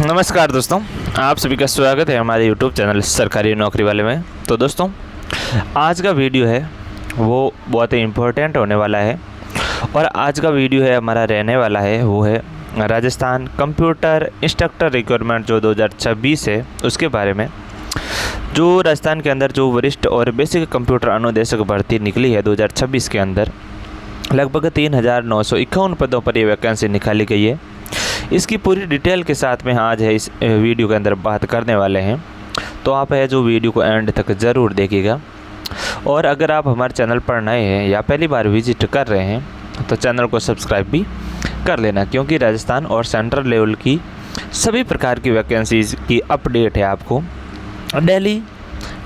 नमस्कार दोस्तों, आप सभी का स्वागत है हमारे YouTube चैनल सरकारी नौकरी वाले में। तो दोस्तों, आज का वीडियो है वो बहुत ही इम्पोर्टेंट होने वाला है और आज का वीडियो है हमारा रहने वाला है वो है राजस्थान कंप्यूटर इंस्ट्रक्टर रिक्वायरमेंट जो 2026 है उसके बारे में। जो राजस्थान के अंदर जो वरिष्ठ और बेसिक कंप्यूटर अनुदेशक भर्ती निकली है 2026 के अंदर, लगभग 3,951 पदों पर ये वैकेंसी निकाली गई है। इसकी पूरी डिटेल के साथ में आज है इस वीडियो के अंदर बात करने वाले हैं, तो आप है जो वीडियो को एंड तक ज़रूर देखिएगा। और अगर आप हमारे चैनल पर नए हैं या पहली बार विजिट कर रहे हैं तो चैनल को सब्सक्राइब भी कर लेना, क्योंकि राजस्थान और सेंट्रल लेवल की सभी प्रकार की वैकेंसीज़ की अपडेट है आपको डेली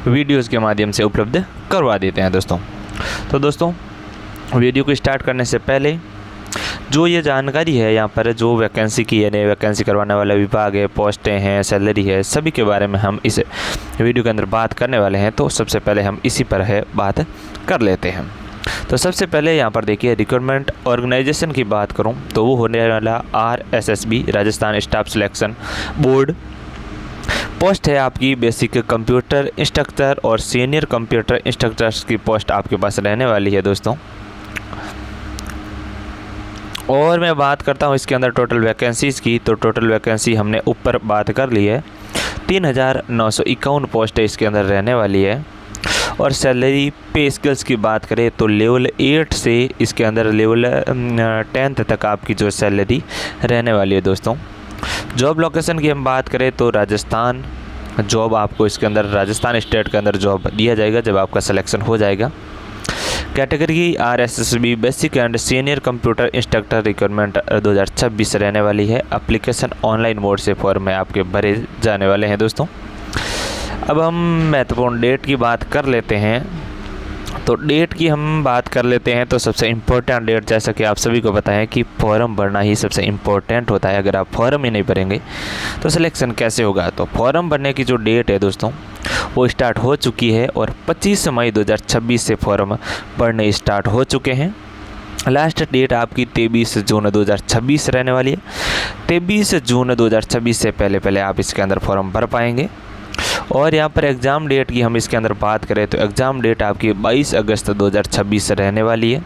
वीडियोज़ के माध्यम से उपलब्ध करवा देते हैं दोस्तों। तो दोस्तों, वीडियो को स्टार्ट करने से पहले जो ये जानकारी है यहाँ पर जो वैकेंसी की यानी वैकेंसी करवाने वाला विभाग है, पोस्टें हैं, सैलरी है, सभी के बारे में हम इस वीडियो के अंदर बात करने वाले हैं। तो सबसे पहले हम इसी पर है बात कर लेते हैं। तो सबसे पहले यहाँ पर देखिए, रिक्रूटमेंट ऑर्गेनाइजेशन की बात करूँ तो वो होने वाला RSSB Rajasthan staff selection board. Post है आपकी बेसिक कंप्यूटर इंस्ट्रक्टर और सीनियर कंप्यूटर इंस्ट्रक्टर्स की पोस्ट आपके पास रहने वाली है दोस्तों। और मैं बात करता हूँ इसके अंदर टोटल वैकेंसीज़ की, तो टोटल वैकेंसी हमने ऊपर बात कर ली है, 3,951 पोस्ट इसके अंदर रहने वाली है। और सैलरी पे स्केल्स की बात करें तो लेवल 8 से इसके अंदर लेवल 10 तक आपकी जो सैलरी रहने वाली है दोस्तों। जॉब लोकेशन की हम बात करें तो राजस्थान जॉब आपको इसके अंदर राजस्थान स्टेट के अंदर जॉब दिया जाएगा जब आपका सिलेक्शन हो जाएगा। Category RSSB basic and senior computer instructor requirement 2026 रहने वाली है। एप्लीकेशन ऑनलाइन मोड से फॉर्म में आपके भरे जाने वाले हैं दोस्तों। अब हम महत्वपूर्ण डेट की बात कर लेते हैं। तो डेट की हम बात कर लेते हैं तो सबसे इम्पोर्टेंट डेट, जैसा कि आप सभी को पता है कि फॉर्म भरना ही सबसे इम्पोर्टेंट होता है। अगर आप फॉर्म ही नहीं भरेंगे तो सिलेक्शन कैसे होगा। तो फॉर्म भरने की जो डेट है दोस्तों वो स्टार्ट हो चुकी है और 25 मई 2026 से फॉर्म भरने स्टार्ट हो चुके हैं। लास्ट डेट आपकी 23 जून 2026 रहने वाली है। 23 जून 2026 से पहले आप इसके अंदर फॉर्म भर पाएंगे। और यहाँ पर एग्ज़ाम डेट की हम इसके अंदर बात करें तो एग्ज़ाम डेट आपकी 22 अगस्त 2026 रहने वाली है।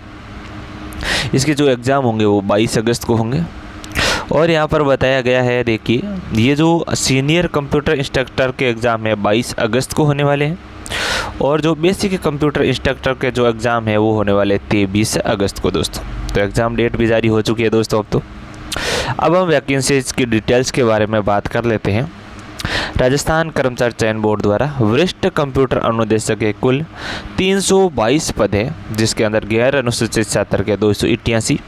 इसके जो एग्ज़ाम होंगे वो 22 अगस्त को होंगे। और यहाँ पर बताया गया है, देखिए, ये जो सीनियर कंप्यूटर इंस्ट्रक्टर के एग्ज़ाम है 22 अगस्त को होने वाले हैं और जो बेसिक कंप्यूटर इंस्ट्रक्टर के जो एग्ज़ाम है वो होने वाले 23 अगस्त को दोस्तों। तो एग्ज़ाम डेट भी जारी हो चुकी है दोस्तों। अब हम वैकेंसीज की डिटेल्स के बारे में बात कर लेते हैं। राजस्थान कर्मचारी चयन बोर्ड द्वारा वरिष्ठ कंप्यूटर अनुदेशक के कुल 322 पद है, जिसके अंदर गैर अनुसूचित छात्र के 288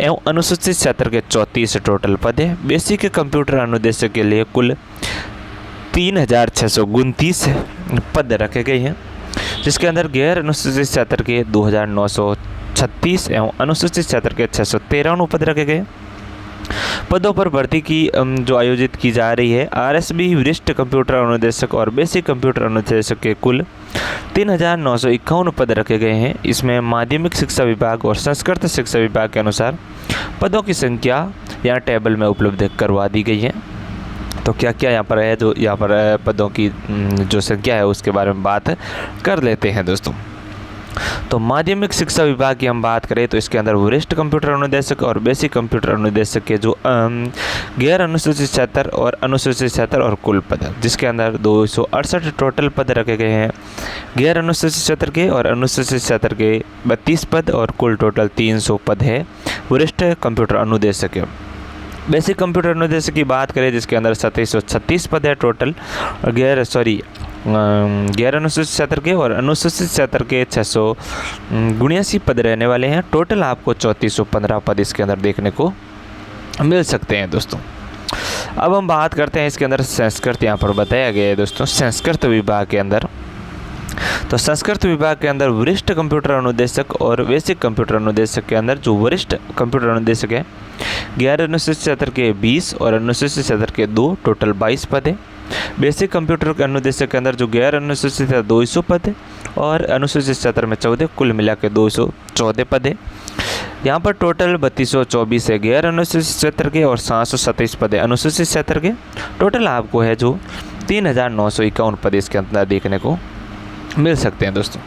एवं अनुसूचित छात्र के 34 टोटल पद है। बेसिक कंप्यूटर अनुदेशक के लिए कुल 3,629 पद रखे गए हैं, जिसके अंदर गैर अनुसूचित छात्र के 2,936 एवं अनुसूचित छात्र के 613 पद रखे गए। पदों पर भर्ती की जो आयोजित की जा रही है, RSSB वरिष्ठ कंप्यूटर अनुदेशक और बेसिक कंप्यूटर अनुदेशक के कुल 3,951 पद रखे गए हैं। इसमें माध्यमिक शिक्षा विभाग और संस्कृत शिक्षा विभाग के अनुसार पदों की संख्या यहाँ टेबल में उपलब्ध करवा दी गई है। तो क्या क्या यहाँ पर है, जो यहाँ पर पदों की जो संख्या है उसके बारे में बात कर लेते हैं दोस्तों। तो माध्यमिक शिक्षा विभाग की हम बात करें तो इसके अंदर वरिष्ठ कंप्यूटर अनुदेशक और बेसिक कंप्यूटर अनुदेशक के जो गैर अनुसूचित छात्र और अनुसूचित छात्र और कुल पद, जिसके अंदर 268 टोटल पद रखे गए हैं गैर अनुसूचित छात्र के और अनुसूचित छात्र के 32 पद और कुल टोटल 300 पद है वरिष्ठ कंप्यूटर अनुदेशक के। बेसिक कंप्यूटर अनुदेशक की बात करें जिसके अंदर 2736 पद है टोटल, गैर अनुसूचित छात्र के और अनुसूचित छात्र के 679 पद रहने वाले हैं। टोटल आपको 3415 पद इसके अंदर देखने को मिल सकते हैं दोस्तों। अब हम बात करते हैं इसके अंदर संस्कृत, यहाँ पर बताया गया है दोस्तों संस्कृत विभाग के अंदर। तो संस्कृत विभाग के अंदर वरिष्ठ कंप्यूटर अनुदेशक और बेसिक कंप्यूटर अनुदेशक के अंदर जो वरिष्ठ कंप्यूटर अनुदेशक है गैर अनुसूचित छात्र के 20 और अनुसूचित छात्र के 2 टोटल 22 पद है। बेसिक कंप्यूटर अनुदेशक के अंदर जो गैर अनुसूचित है 200 पद है और अनुसूचित क्षेत्र में 14, कुल मिला के 214 पद है। यहाँ पर टोटल 3224 है गैर अनुसूचित क्षेत्र के और 727 पद है अनुसूचित क्षेत्र के। टोटल आपको है जो 3951 पद इसके अंदर देखने को मिल सकते हैं दोस्तों।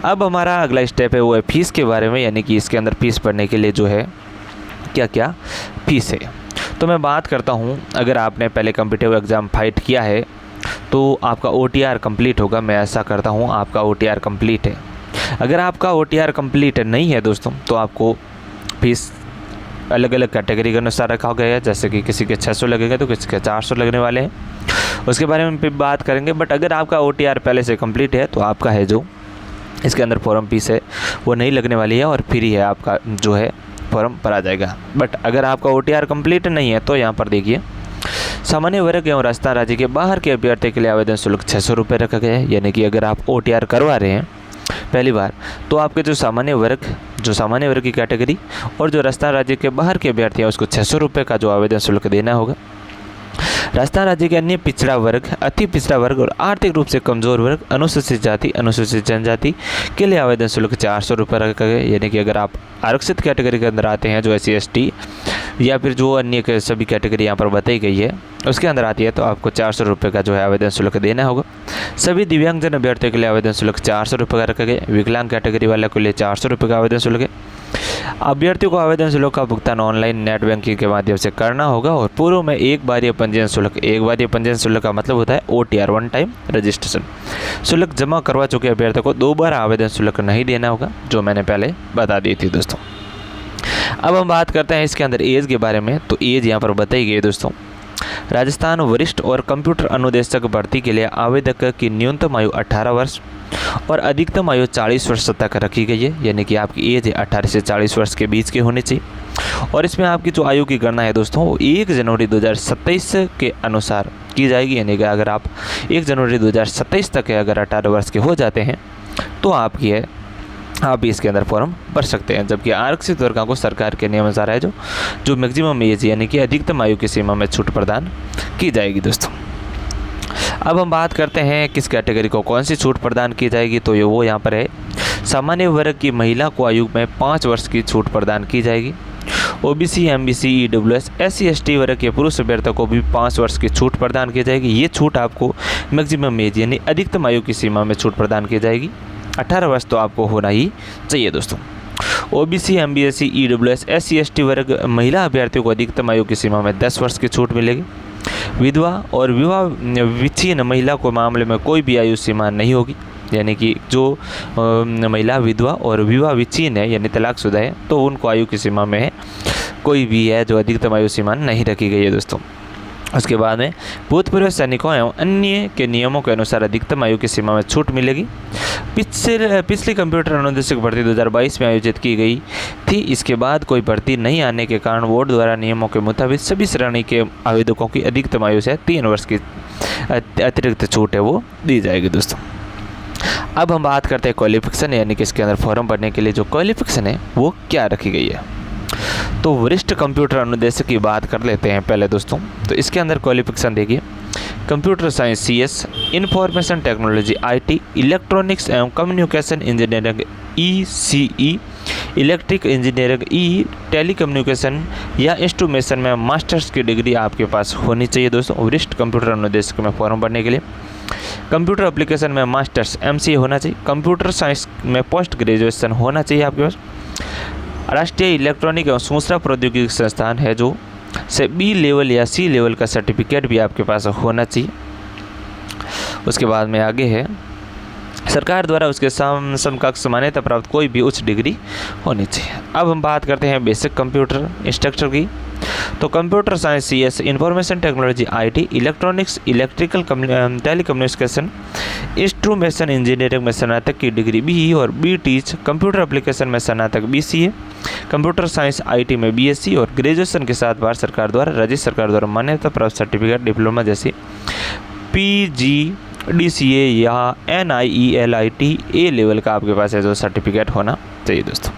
अब हमारा अगला स्टेप है वो है फीस के बारे में, यानी कि इसके अंदर फीस भरने के लिए जो है क्या क्या फीस है। तो मैं बात करता हूँ, अगर आपने पहले कॉम्पिटिटिव एग्ज़ाम फाइट किया है तो आपका OTR कंप्लीट होगा। मैं ऐसा करता हूँ आपका OTR कंप्लीट है। अगर आपका OTR कंप्लीट नहीं है दोस्तों तो आपको फीस अलग अलग कैटेगरी के अनुसार रखा गया है, जैसे कि किसी के 600 लगेगा तो किसी के 400 लगने वाले हैं, उसके बारे में भी बात करेंगे। बट अगर आपका OTR पहले से कंप्लीट है तो आपका है जो इसके अंदर फॉर्म फीस है वो नहीं लगने वाली है और फ्री है, आपका जो है फॉर्म भरा जाएगा। बट अगर आपका OTR कंप्लीट नहीं है तो यहाँ पर देखिए, सामान्य वर्ग एवं राजस्थान राज्य के बाहर के अभ्यर्थी के लिए आवेदन शुल्क 600 रुपये रखा गया है। यानी कि अगर आप OTR करवा रहे हैं पहली बार तो आपके जो सामान्य वर्ग की कैटेगरी और जो राजस्थान राज्य के बाहर के अभ्यर्थी हैं उसको 600 रुपये का जो आवेदन शुल्क देना होगा। राजस्थान राज्य के अन्य पिछड़ा वर्ग, अति पिछड़ा वर्ग और आर्थिक रूप से कमजोर वर्ग, अनुसूचित जाति, अनुसूचित जनजाति के लिए आवेदन शुल्क 400 रुपये रखा गया। यानी कि अगर आप आरक्षित कैटेगरी के अंदर आते हैं जो SC ST या फिर जो अन्य के सभी कैटेगरी यहाँ पर बताई गई है उसके अंदर आती है तो आपको 400 रुपये का जो है आवेदन शुल्क देना होगा। सभी दिव्यांगजन अभ्यर्थियों के लिए आवेदन शुल्क 400 रुपये का रखा गया। विकलांग कैटेगरी वाले के लिए 400 रुपये का आवेदन शुल्क है। अभ्यर्थियों को आवेदन शुल्क का भुगतान ऑनलाइन नेट बैंकिंग के माध्यम से करना होगा और पूर्व में एक बार पंजीयन शुल्क का मतलब होता है OTR वन टाइम रजिस्ट्रेशन शुल्क जमा करवा चुके अभ्यर्थियों को 2 बार आवेदन शुल्क नहीं देना होगा, जो मैंने पहले बता दी थी दोस्तों। अब हम बात करते हैं इसके अंदर एज के बारे में। तो एज यहाँ पर बताई गई है दोस्तों। राजस्थान वरिष्ठ और कंप्यूटर अनुदेशक भर्ती के लिए आवेदक की न्यूनतम आयु 18 वर्ष और अधिकतम आयु 40 वर्ष तक रखी गई है। यानी कि आपकी एज 18 से 40 वर्ष के बीच की होनी चाहिए। और इसमें आपकी जो आयु की गणना है दोस्तों वो 1 जनवरी 2027 के अनुसार की जाएगी। यानी कि अगर आप 1 जनवरी 2027 तक अगर 18 वर्ष के हो जाते हैं तो आपकी है आप भी इसके अंदर फॉर्म भर सकते हैं। जबकि आरक्षित वर्गों को सरकार के नियम अनुसार है जो मैक्सिमम एज यानी कि अधिकतम आयु की सीमा में छूट प्रदान की जाएगी दोस्तों। अब हम बात करते हैं किस कैटेगरी को कौन सी छूट प्रदान की जाएगी। तो ये वो यहाँ पर है, सामान्य वर्ग की महिला को आयु में 5 वर्ष की छूट प्रदान की जाएगी। OBC MBC EWS SC ST वर्ग के पुरुष अभ्यर्थियों को भी 5 वर्ष की छूट प्रदान की जाएगी। ये छूट आपको मैक्सिमम एज यानी अधिकतम आयु की सीमा में छूट प्रदान की जाएगी। 18 वर्ष तो आपको होना ही चाहिए दोस्तों। OBC MBC EWS SC ST वर्ग महिला अभ्यर्थियों को अधिकतम आयु की सीमा में 10 वर्ष की छूट मिलेगी। विधवा और विवाह विच्छिन्न महिला को मामले में कोई भी आयु सीमा नहीं होगी। यानी कि जो महिला विधवा और विवाह विच्छिन्न है यानी तलाकशुदा है तो उनको आयु की सीमा में कोई भी है जो अधिकतम आयु सीमा नहीं रखी गई है दोस्तों। उसके बाद में भूतपूर्व सैनिकों एवं अन्य के नियमों के अनुसार अधिकतम आयु की सीमा में छूट मिलेगी। पिछली कंप्यूटर अनुदेशक भर्ती 2022 में आयोजित की गई थी। इसके बाद कोई भर्ती नहीं आने के कारण बोर्ड द्वारा नियमों के मुताबिक सभी श्रेणी के आवेदकों की अधिकतम आयु से 3 वर्ष की अतिरिक्त छूट है वो दी जाएगी दोस्तों। अब हम बात करते हैं क्वालिफिकेशन, यानी कि इसके अंदर फॉर्म भरने के लिए जो क्वालिफिकेशन है वो क्या रखी गई है। तो वरिष्ठ कंप्यूटर अनुदेशक की बात कर लेते हैं पहले दोस्तों। तो इसके अंदर क्वालिफिकेशन देखिए, computer science CS, information technology IT, electronics एवं communication engineering ECE, electric engineering EE, telecommunication या इंस्ट्रूमेशन में मास्टर्स की डिग्री आपके पास होनी चाहिए दोस्तों। वरिष्ठ कंप्यूटर अनुदेशक में फॉर्म भरने के लिए कंप्यूटर एप्लीकेशन में मास्टर्स MCA होना चाहिए। कंप्यूटर साइंस में पोस्ट ग्रेजुएशन होना चाहिए आपके पास। राष्ट्रीय इलेक्ट्रॉनिक एवं सूचना प्रौद्योगिकी संस्थान है जो से B लेवल या C लेवल का सर्टिफिकेट भी आपके पास होना चाहिए। उसके बाद में आगे है सरकार द्वारा उसके समकक्ष मान्यता प्राप्त कोई भी उच्च डिग्री होनी चाहिए। अब हम बात करते हैं बेसिक कंप्यूटर इंस्ट्रक्टर की। तो computer science CS, information technology IT, electronics, electrical telecommunication, instrumentation engineering में स्नातक की डिग्री BE और BTech, कंप्यूटर एप्लीकेशन में स्नातक BCA, कंप्यूटर साइंस IT में BSc और ग्रेजुएशन के साथ भारत सरकार द्वारा राज्य सरकार द्वारा मान्यता प्राप्त सर्टिफिकेट डिप्लोमा जैसे PGDCA या NIELIT A लेवल का आपके पास है जो सर्टिफिकेट होना चाहिए दोस्तों।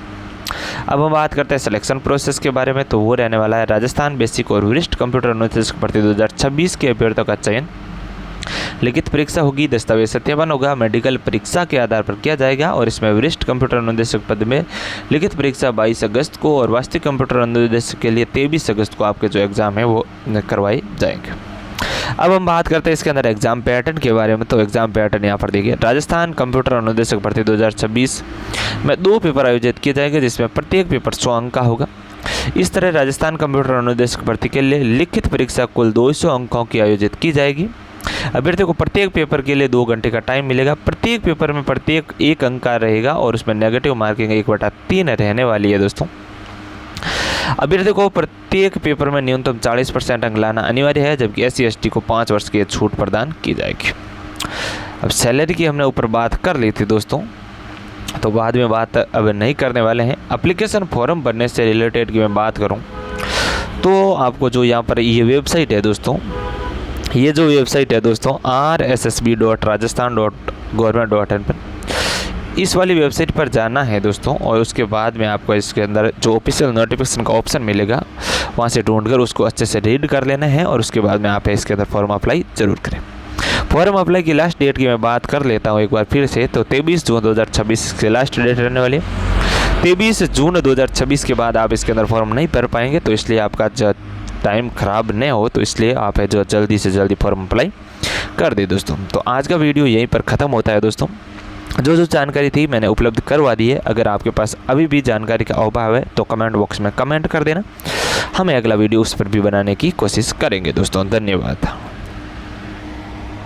अब हम बात करते हैं सिलेक्शन प्रोसेस के बारे में। तो वो रहने वाला है राजस्थान बेसिक और वरिष्ठ कंप्यूटर अनुदेशक भर्ती 2026 के अभ्यर्थियों का चयन लिखित परीक्षा होगी, दस्तावेज सत्यापन होगा, मेडिकल परीक्षा के आधार पर किया जाएगा और इसमें वरिष्ठ कंप्यूटर अनुदेशक पद में लिखित परीक्षा 22 अगस्त को और वास्तविक कंप्यूटर अनुदेशक के लिए 23 अगस्त को आपके जो एग्ज़ाम है वो करवाए जाएंगे। अब हम बात करते हैं इसके अंदर एग्जाम पैटर्न के बारे में। तो एग्जाम पैटर्न यहाँ पर देखिए, राजस्थान कंप्यूटर अनुदेशक भर्ती 2026 में 2 पेपर आयोजित किए जाएंगे जिसमें प्रत्येक पेपर 100 अंक का होगा। इस तरह राजस्थान कंप्यूटर अनुदेशक भर्ती के लिए लिखित परीक्षा कुल 200 अंकों की आयोजित की जाएगी। अभ्यर्थी को प्रत्येक पेपर के लिए 2 घंटे का टाइम मिलेगा। प्रत्येक पेपर में प्रत्येक 1 अंक का रहेगा और उसमें नेगेटिव मार्किंग 1/3 रहने वाली है दोस्तों। अभ्यर्थी को प्रत्येक पेपर में न्यूनतम 40% अंक लाना अनिवार्य है, जबकि SC/ST को 5 वर्ष की छूट प्रदान की जाएगी। अब सैलरी की हमने ऊपर बात कर ली थी दोस्तों, तो बाद में बात अब नहीं करने वाले हैं। एप्लीकेशन फॉर्म भरने से रिलेटेड की मैं बात करूं तो आपको जो यहाँ पर ये वेबसाइट है दोस्तों, ये जो वेबसाइट है दोस्तों rssb.rajasthan.government.in पर, इस वाली वेबसाइट पर जाना है दोस्तों और उसके बाद में आपको इसके अंदर जो ऑफिशियल नोटिफिकेशन का ऑप्शन मिलेगा वहाँ से ढूंढकर उसको अच्छे से रीड कर लेना है और उसके बाद में आप इसके अंदर फॉर्म अप्लाई ज़रूर करें। फॉर्म अप्लाई की लास्ट डेट की मैं बात कर लेता हूँ एक बार फिर से, तो 23 जून 2026 की लास्ट डेट रहने वाली है। 23 जून 2026 के बाद आप इसके अंदर फॉर्म नहीं भर पाएंगे, तो इसलिए आपका जो टाइम ख़राब नहीं हो तो इसलिए आप है जो जल्दी से जल्दी फॉर्म अप्लाई कर दे दोस्तों। तो आज का वीडियो यहीं पर ख़त्म होता है दोस्तों। जो जानकारी थी मैंने उपलब्ध करवा दी है। अगर आपके पास अभी भी जानकारी का अभाव है तो कमेंट बॉक्स में कमेंट कर देना, हमें अगला वीडियो उस पर भी बनाने की कोशिश करेंगे दोस्तों। धन्यवाद।